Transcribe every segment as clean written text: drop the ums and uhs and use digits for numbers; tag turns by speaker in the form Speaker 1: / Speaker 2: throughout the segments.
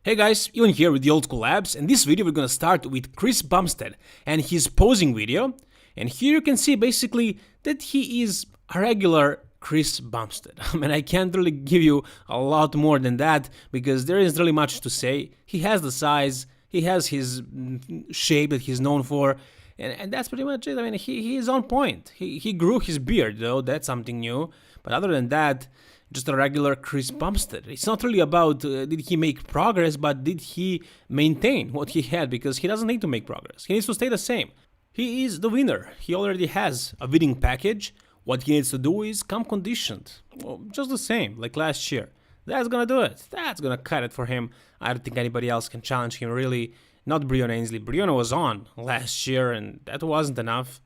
Speaker 1: Hey guys, Iain here with the Old School Labs, and this video we're gonna start with Chris Bumstead and his posing video. And here you can see basically that he is a regular Chris Bumstead. I mean, I can't really give you a lot more than that because there isn't really much to say. He has the size, he has his shape that he's known for, and that's pretty much it. I mean, he is on point. He grew his beard though, that's something new. But other than that, just a regular Chris Bumstead. It's not really about did he make progress, but did he maintain what he had, because he doesn't need to make progress. He needs to stay the same. He is the winner. He already has a winning package. What he needs to do is come conditioned. Well, just the same, like last year. That's gonna do it. That's gonna cut it for him. I don't think anybody else can challenge him, really. Not Breon Ainsley. Breon was on last year, and that wasn't enough.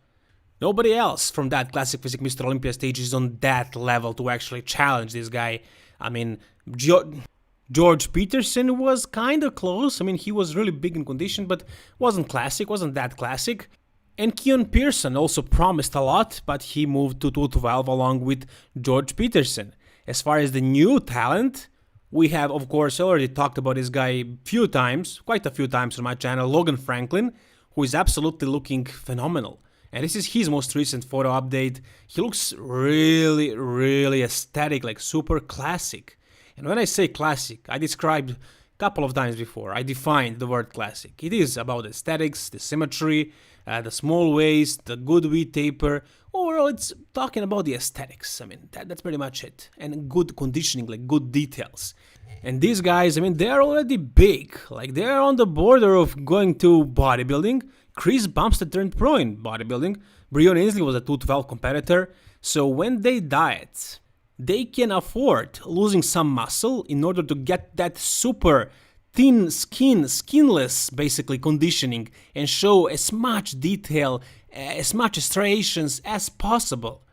Speaker 1: Nobody else from that Classic Physique Mr. Olympia stage is on that level to actually challenge this guy. I mean, George Peterson was kind of close. I mean, he was really big in condition, but wasn't that classic. And Keone Pearson also promised a lot, but he moved to 212 along with George Peterson. As far as the new talent, we have, of course, already talked about this guy quite a few times on my channel, Logan Franklin, who is absolutely looking phenomenal. And this is his most recent photo update. He looks really, really aesthetic, like super classic. And when I say classic, I described a couple of times before. I defined the word classic. It is about aesthetics, the symmetry, the small waist, the good V taper. Overall, it's talking about the aesthetics. I mean, that's pretty much it. And good conditioning, like good details. And these guys, I mean, they're already big. Like, they're on the border of going to bodybuilding. Chris Bumstead turned pro in bodybuilding. Breon Ainsley was a 212 competitor. So when they diet, they can afford losing some muscle in order to get that super thin skinless basically conditioning and show as much detail, as much striations as possible.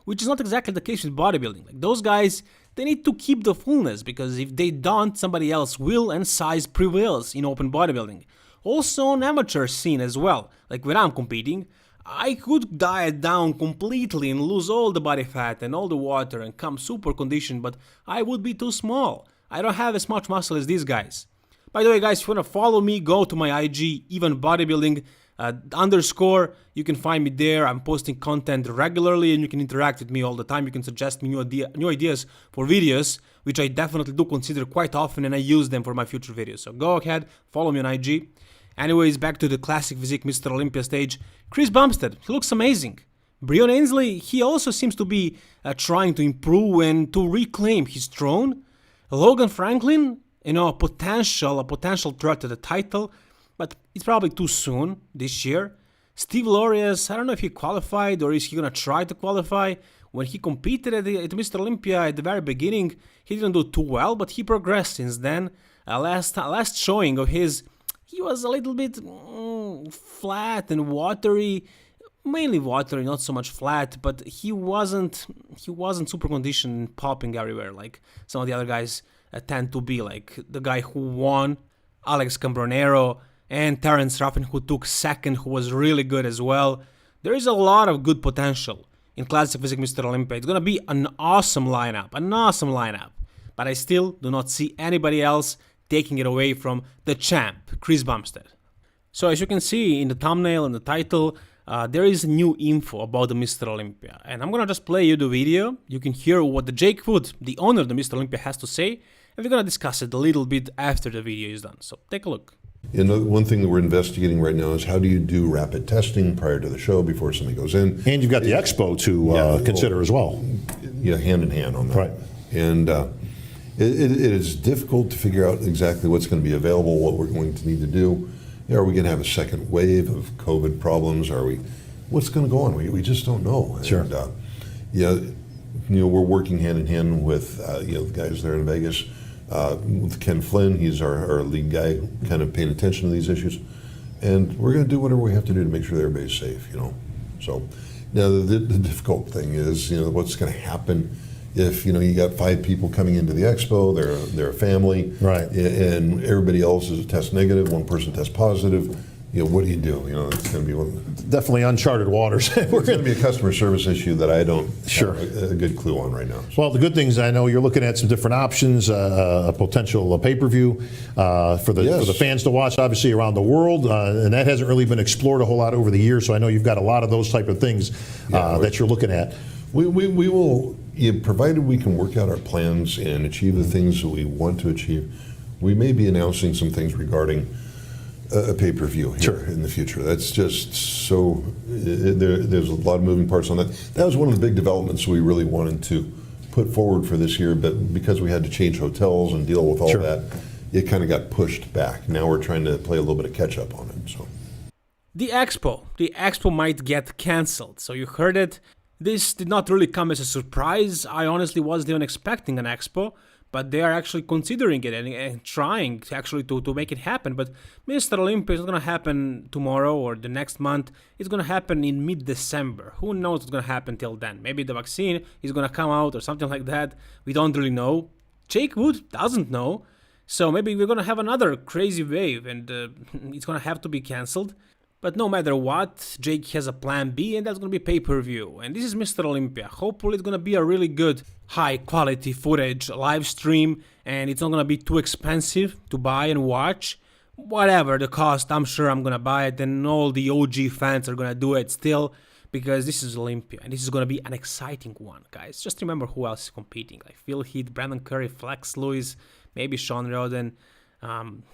Speaker 1: Which is not exactly the case with bodybuilding. Like, those guys, they need to keep the fullness, because if they don't, somebody else will, and size prevails in open bodybuilding. Also on amateur scene as well, like when I'm competing, I could diet down completely and lose all the body fat and all the water and come super conditioned, but I would be too small. I don't have as much muscle as these guys. By the way, guys, if you want to follow me, go to my IG, even bodybuilding _. You can find me there. I'm posting content regularly and you can interact with me all the time. You can suggest me new ideas for videos, which I definitely do consider quite often, and I use them for my future videos. So go ahead, follow me on IG. Anyways, back to the Classic Physique Mr. Olympia stage. Chris Bumstead, he looks amazing. Breon Ainsley, he also seems to be trying to improve and to reclaim his throne. Logan Franklin, you know, a potential threat to the title, but it's probably too soon this year. Steve Laureus, I don't know if he qualified or is he gonna try to qualify. When he competed at Mr. Olympia at the very beginning, he didn't do too well, but he progressed since then. Last showing of his, he was a little bit flat and watery, mainly watery, not so much flat, but he wasn't super conditioned and popping everywhere like some of the other guys tend to be, like the guy who won, Alex Cambronero, and Terence Ruffin, who took second, who was really good as well. There is a lot of good potential in Classic Physique Mr. Olympia. It's gonna be an awesome lineup, but I still do not see anybody else taking it away from the champ, Chris Bumstead. So as you can see in the thumbnail and the title, there is new info about the Mr. Olympia. And I'm gonna just play you the video. You can hear what the Jake Wood, the owner of the Mr. Olympia, has to say. And we're gonna discuss it a little bit after the video is done. So take a look.
Speaker 2: You know, one thing that we're investigating right now is how do you do rapid testing prior to the show before somebody goes in.
Speaker 3: And you've got the expo to consider as well.
Speaker 2: Yeah, hand in hand on that.
Speaker 3: Right.
Speaker 2: And it is difficult to figure out exactly what's going to be available, what we're going to need to do. Are we going to have a second wave of COVID problems? What's going to go on? We just don't know.
Speaker 3: Sure.
Speaker 2: And, we're working hand in hand with the guys there in Vegas. With Ken Flynn, he's our lead guy, kind of paying attention to these issues, and we're going to do whatever we have to do to make sure that everybody's safe. So now the difficult thing is what's going to happen if you got 5 people coming into the expo, they're a family,
Speaker 3: right,
Speaker 2: and everybody else is test negative, one person tests positive. what do you do? It's going to be
Speaker 3: Definitely uncharted waters.
Speaker 2: it's going to be a customer service issue that I don't
Speaker 3: Sure.
Speaker 2: have a good clue on right now.
Speaker 3: Well, the good thing is I know you're looking at some different options, a potential pay-per-view for the fans to watch, obviously around the world, and that hasn't really been explored a whole lot over the years. So I know you've got a lot of those type of things that you're looking at.
Speaker 2: We will, provided we can work out our plans and achieve the things that we want to achieve, we may be announcing some things regarding a pay-per-view here in the future. That's just so, there's a lot of moving parts on that. That was one of the big developments we really wanted to put forward for this year, but because we had to change hotels and deal with all that, it kind of got pushed back. Now we're trying to play a little bit of catch-up on it. So,
Speaker 1: The expo might get cancelled, so you heard it. This did not really come as a surprise. I honestly wasn't even expecting an expo, but they are actually considering it and trying to actually to make it happen. But Mr. Olympia is not going to happen tomorrow or the next month. It's going to happen in mid-December. Who knows what's going to happen till then? Maybe the vaccine is going to come out or something like that. We don't really know. Jake Wood doesn't know. So maybe we're going to have another crazy wave and it's going to have to be cancelled. But no matter what, Jake has a plan B, and that's going to be pay-per-view. And this is Mr. Olympia. Hopefully it's going to be a really good, high-quality footage live stream, and it's not going to be too expensive to buy and watch. Whatever the cost, I'm sure I'm going to buy it, and all the OG fans are going to do it still, because this is Olympia, and this is going to be an exciting one, guys. Just remember who else is competing. Like Phil Heath, Brandon Curry, Flex Lewis, maybe Sean Roden,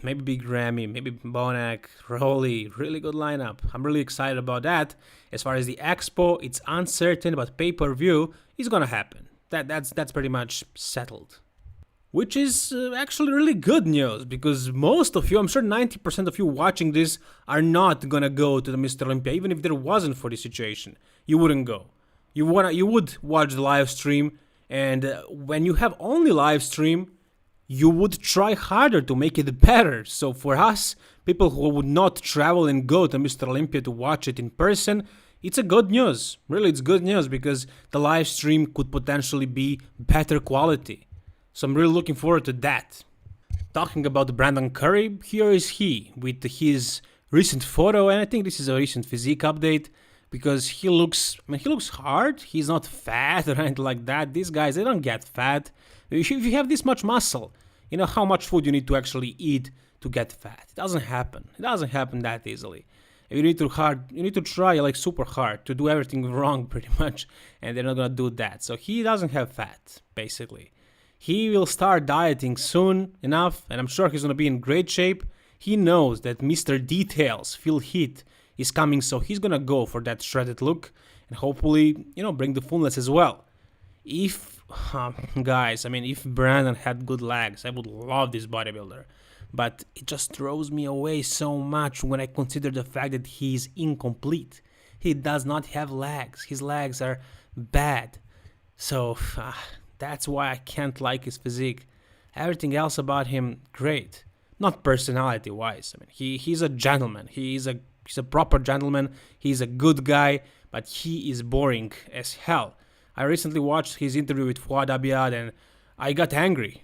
Speaker 1: maybe Big Ramy, maybe Bonac, Rolly, really good lineup. I'm really excited about that. As far as the expo, it's uncertain, but pay-per-view is gonna happen. That's pretty much settled. Which is actually really good news, because most of you, I'm sure 90% of you watching this are not gonna go to the Mr. Olympia. Even if there wasn't for this situation, you wouldn't go. You would watch the live stream, and when you have only live stream, you would try harder to make it better. So for us, people who would not travel and go to Mr. Olympia to watch it in person, it's a good news. Really, it's good news because the live stream could potentially be better quality. So I'm really looking forward to that. Talking about Brandon Curry, here is he with his recent photo, and I think this is a recent physique update because he looks hard. He's not fat or anything like that. These guys, they don't get fat. If you have this much muscle, you know how much food you need to actually eat to get fat. It doesn't happen. It doesn't happen that easily. You need to try like super hard to do everything wrong pretty much, and they're not gonna do that. So he doesn't have fat, basically. He will start dieting soon enough, and I'm sure he's gonna be in great shape. He knows that Mr. Details, Phil Heath, is coming, so he's gonna go for that shredded look and hopefully, bring the fullness as well. If if Brandon had good legs, I would love this bodybuilder. But it just throws me away so much when I consider the fact that he's incomplete. He does not have legs. His legs are bad. So that's why I can't like his physique. Everything else about him, great. Not personality-wise. He's a gentleman. He's a proper gentleman. He's a good guy, but he is boring as hell. I recently watched his interview with Fouad Abiad and I got angry.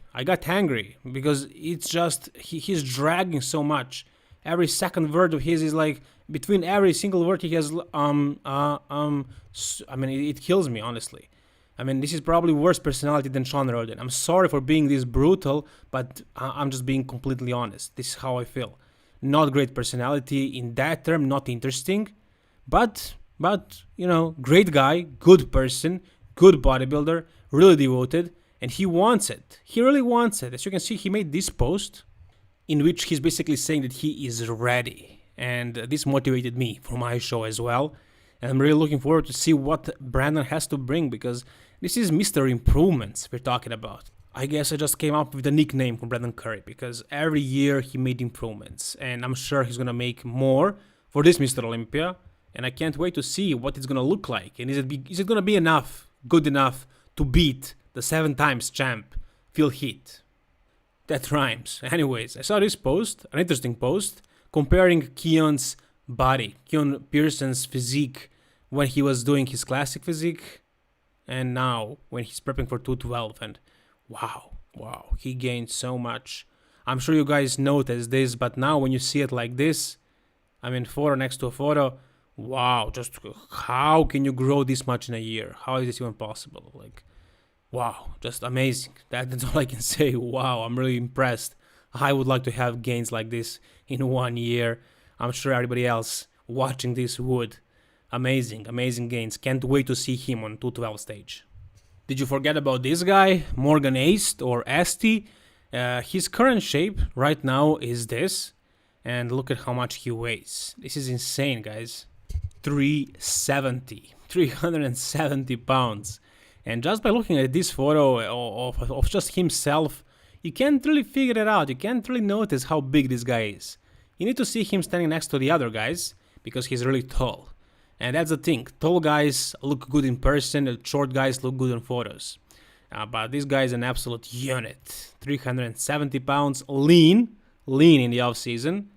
Speaker 1: Because it's just, he's dragging so much. Every second word of his is like, between every single word he has, it kills me, honestly. This is probably worse personality than Sean Roden. I'm sorry for being this brutal, but I'm just being completely honest. This is how I feel. Not great personality in that term, not interesting, but great guy, good person, good bodybuilder, really devoted, and he wants it. He really wants it. As you can see, he made this post in which he's basically saying that he is ready. And this motivated me for my show as well. And I'm really looking forward to see what Brandon has to bring, because this is Mr. Improvements we're talking about. I guess I just came up with the nickname for Brandon Curry because every year he made improvements. And I'm sure he's going to make more for this Mr. Olympia. And I can't wait to see what it's going to look like. And is it going to be good enough to beat the 7 times champ, Phil Heath? That rhymes. Anyways, I saw this post, an interesting post, comparing Keone's body, Keone Pearson's physique when he was doing his classic physique, and now when he's prepping for 212. And wow, he gained so much. I'm sure you guys noticed this, but now when you see it like this, I mean, photo next to a photo. Wow, just how can you grow this much in a year? How is this even possible? Like, wow, just amazing. That's all I can say. Wow, I'm really impressed. I would like to have gains like this in 1 year. I'm sure everybody else watching this would. Amazing, amazing gains. Can't wait to see him on 212 stage. Did you forget about this guy, Morgan Aste or Aste? His current shape right now is this. And look at how much he weighs. This is insane, guys. 370 pounds. And just by looking at this photo of just himself, you can't really figure it out. You can't really notice how big this guy is. You need to see him standing next to the other guys because he's really tall. And that's the thing. Tall guys look good in person, and short guys look good in photos. But this guy is an absolute unit. 370 pounds, lean in the off season.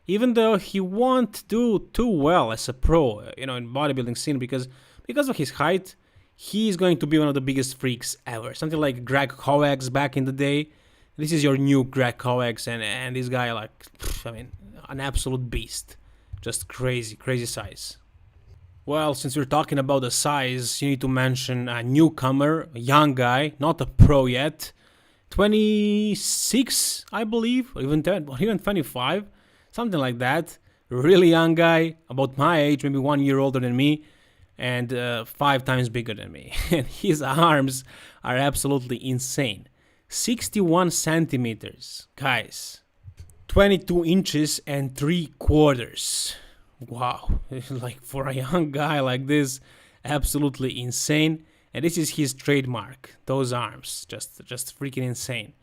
Speaker 1: Even though he won't do too well as a pro, in bodybuilding scene because of his height, he's going to be one of the biggest freaks ever. Something like Greg Kovacs back in the day. This is your new Greg Kovacs, and this guy, an absolute beast. Just crazy size. Well, since we're talking about the size, you need to mention a newcomer, a young guy, not a pro yet. 26, I believe, or even 25. Something like that. Really young guy, about my age, maybe 1 year older than me, and 5 times bigger than me. And his arms are absolutely insane. 61 centimeters, guys. 22 inches and 3/4. Wow, like for a young guy like this, absolutely insane. And this is his trademark, those arms, just freaking insane.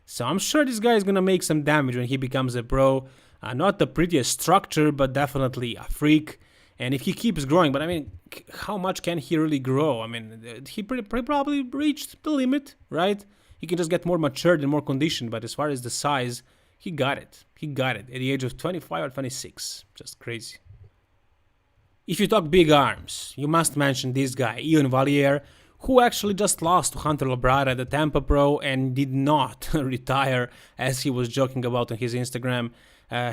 Speaker 1: So I'm sure this guy is gonna make some damage when he becomes a pro. Not the prettiest structure, but definitely a freak. And if he keeps growing, but I mean, how much can he really grow? I mean, he probably reached the limit, right? He can just get more matured and more conditioned, but as far as the size, he got it. He got it at the age of 25 or 26. Just crazy. If you talk big arms, you must mention this guy, Iain Valliere, who actually just lost to Hunter Labrada at the Tampa Pro and did not retire, as he was joking about on his Instagram.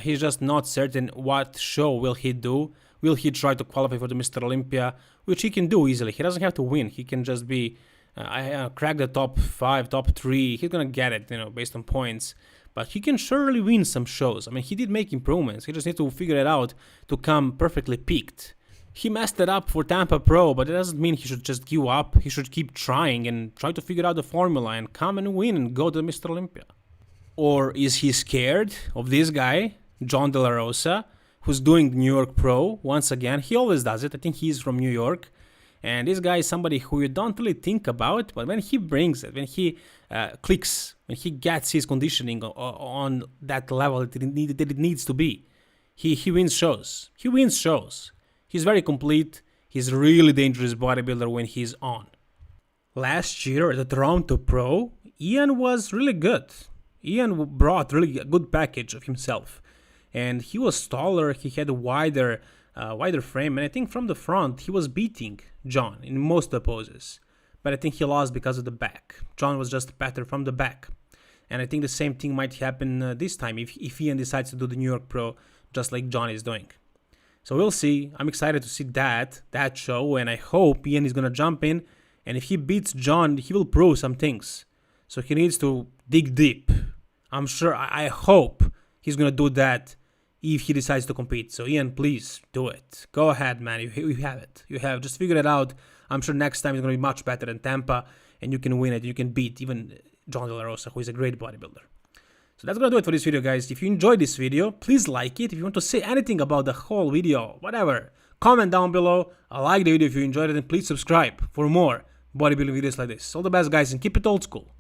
Speaker 1: He's just not certain what show will he do. Will he try to qualify for the Mr. Olympia, which he can do easily. He doesn't have to win. He can just be crack the top 5, top 3. He's gonna get it, based on points. But he can surely win some shows. I mean, he did make improvements. He just needs to figure it out to come perfectly peaked. He messed it up for Tampa Pro, but it doesn't mean he should just give up. He should keep trying and try to figure out the formula and come and win and go to Mr. Olympia. Or is he scared of this guy, Jon Delarosa, who's doing the New York Pro once again? He always does it. I think he's from New York. And this guy is somebody who you don't really think about, but when he brings it, when he clicks, when he gets his conditioning on that level that it needs to be, he wins shows. He wins shows. He's very complete. He's a really dangerous bodybuilder when he's on. Last year at the Toronto Pro, Iain was really good. Iain brought really a good package of himself. And he was taller, he had a wider frame, and I think from the front he was beating Jon in most of the poses. But I think he lost because of the back. Jon was just better from the back. And I think the same thing might happen this time if Iain decides to do the New York Pro just like Jon is doing. So we'll see. I'm excited to see that show, and I hope Iain is going to jump in, and if he beats Jon, he will prove some things. So he needs to dig deep. I'm sure, I hope he's going to do that if he decides to compete. So Iain, please do it. Go ahead, man. You have it. You have. Just figure it out. I'm sure next time it's going to be much better than Tampa, and you can win it. You can beat even Jon Delarosa, who is a great bodybuilder. So that's going to do it for this video, guys. If you enjoyed this video, please like it. If you want to say anything about the whole video, whatever, comment down below. Like the video if you enjoyed it, and please subscribe for more bodybuilding videos like this. All the best, guys, and keep it old school.